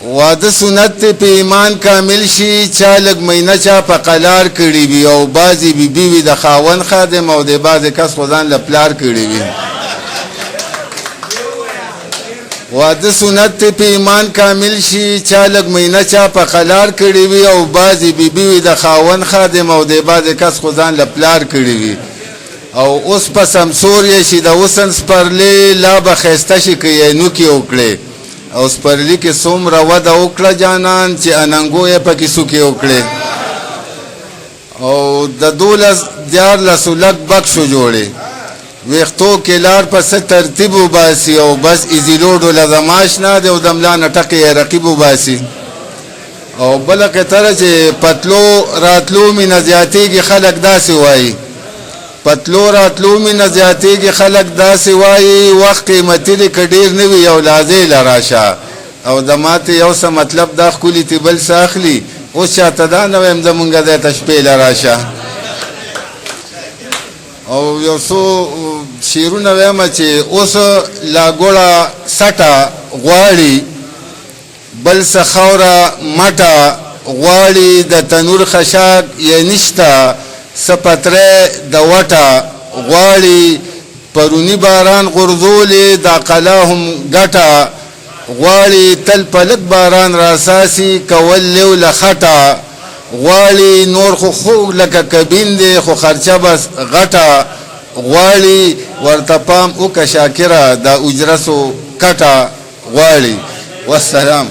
واده سنت په ایمان کامل شي چا لږ مینه چا په قلار کړي وي او بعضې بیبي وي د خاوند خادم او د بعضې کس خو ځان له پلار کړي وي واده سنت په ایمان کامل شي چا لږ مینه چا په قلار کړي وي او بعضې بیبي وي د خاوند خادم او د بعضې کس خو ځان له پلار کړي وي او اوس په سمسور یې شي د حسن سپرلی لا به ښایسته شي که یې نوکې وکړې او سپرلی کې څومره وده وکړه جانان چې اننګو یې پکې سوکې وکړې او د 12 لک بکسو جوړې ویښتو کې لار په څه ترتیب وباسي او بس ایزیلوډ له زماش نه دی او د ملا نه ټکې یې رقیب وباسي او بله قطره چې پتلو راتلو مینه زیاتېږي خلک داسې وایي پتلو راتلو مینه زیاتېږي خلک داسې وایي وخت قیمتي دی که ډېر نه وي یو لازې له راشه او د ماتې یو څه مطلب دا ښکلي تی بل څه اخلي اوس چاته دا نه وایم زمونږ ځای ته شپې له راشه او یو څو شعرونه وایم چې اوس لا ګوړه سټه غواړي بل څه خاوره مټه غواړي د تنور خشاک یې نشته سپتره د وټه غواړي پرونی باران غرزولې د قلا هم ګټه غواړي تل پلک باران راساسي کول لیو لخټه غواړي نور خو خوږ لکه کبین دی خو خرچه بس غټه غواړي ورته پام وکه شاکره د اجرسو کټه غواړي والسلام